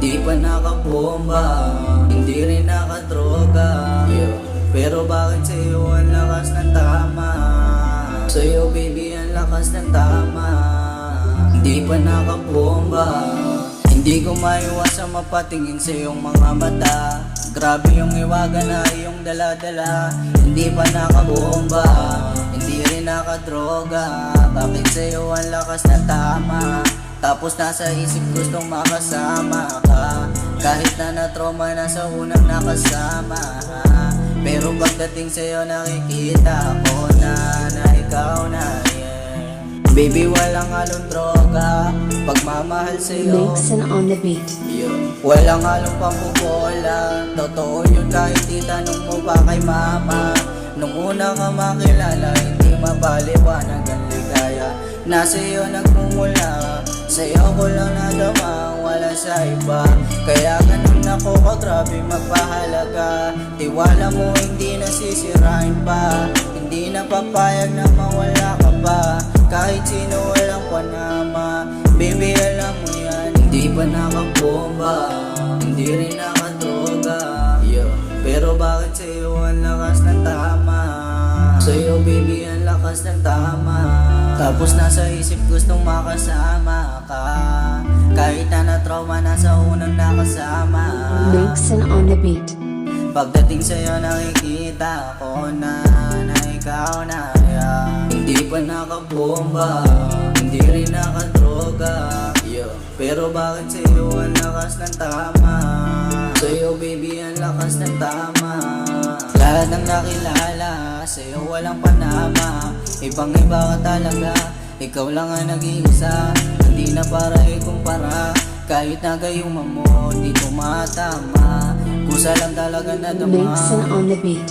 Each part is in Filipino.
Hindi pa nakabomba, hindi rin nakadroga, pero bakit sa'yo ang lakas ng tama? Sa'yo baby ang lakas ng tama. Hindi pa nakabomba, hindi ko maiwas sa mapatingin sa iyong mga mata. Grabe yung iwaga na iyong daladala. Hindi pa nakabomba, hindi rin nakadroga, bakit sa'yo ang lakas ng tama? Tapos nasa isip gustong makasama ka, kahit na na-trauma na sa unang nakasama. Pero pagdating sa'yo nakikita ko na ikaw na, yeah. Baby walang halong droga, pagmamahal sa'yo Mixin on the beat. walang halong pambubola. Totoo yun kahit itanong mo pa kay mama. Nung una ka makilala, hindi mapaliwanag ang ligaya. Nasa iyo nagmumula, sa'yo ko lang nadama, wala sa iba. Kaya ganun ako grabe magpahalaga. Tiwala mo hindi nasisirain pa, hindi na papayag na mawala ka pa. Kahit sino walang panama, baby alam mo yan. Hindi pa nakabomba, hindi rin nakadroga, pero bakit sa'yo ang lakas ng tama? Sa'yo baby ang lakas ng tama. Tapos nasa isip gustong makasama ka, kahit na na-trauma na sa unang nakasama. Mixin on the beat. Pagdating sa'yo nakikita ko na ikaw na, yeah. Hindi pa nakabomba, hindi rin nakadroga, pero bakit sa'yo ang lakas ng tama? Sa'yo baby ang lakas ng tama. Lahat ng nakilala, sa'yo walang panama. Ibang iba ka talaga, ikaw lang ang nag-iisa. Hindi na para ikumpara, kahit na gayuma mo di tumatama. Kusa lang talaga nadama. Mixin on the beat.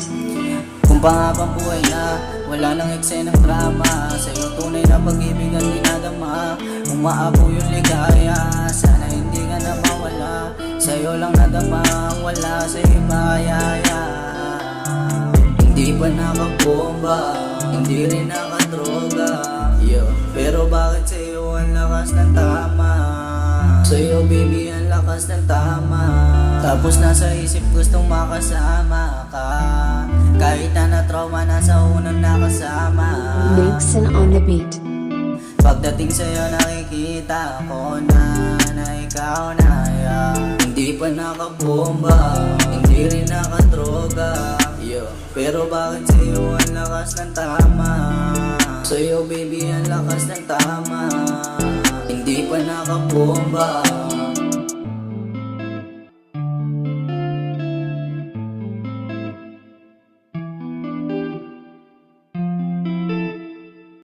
Kung pangabang buhay na, wala nang eksenang drama. Sa'yo tunay na pag-ibig ang dinadama. Umaapo yung ligaya, sana hindi ka na mawala. Sa'yo lang nadama, wala sa iba, yaya. Hindi pa nakabomba, hindi rin nakadroga, pero bakit sa'yo ang lakas ng tama? Sa'yo baby ang lakas ng tama. Tapos nasa isip gustong makasama ka, kahit na na-trauma na sa unang nakasama. Mixin on the beat. Pagdating sa'yo nakikita ko na ikaw na, yeah. Hindi pa nakabomba, hindi rin nakadroga, pero bakit sa'yo ang lakas ng tama? Sa'yo baby ang lakas ng tama. Hindi pa nakabomba,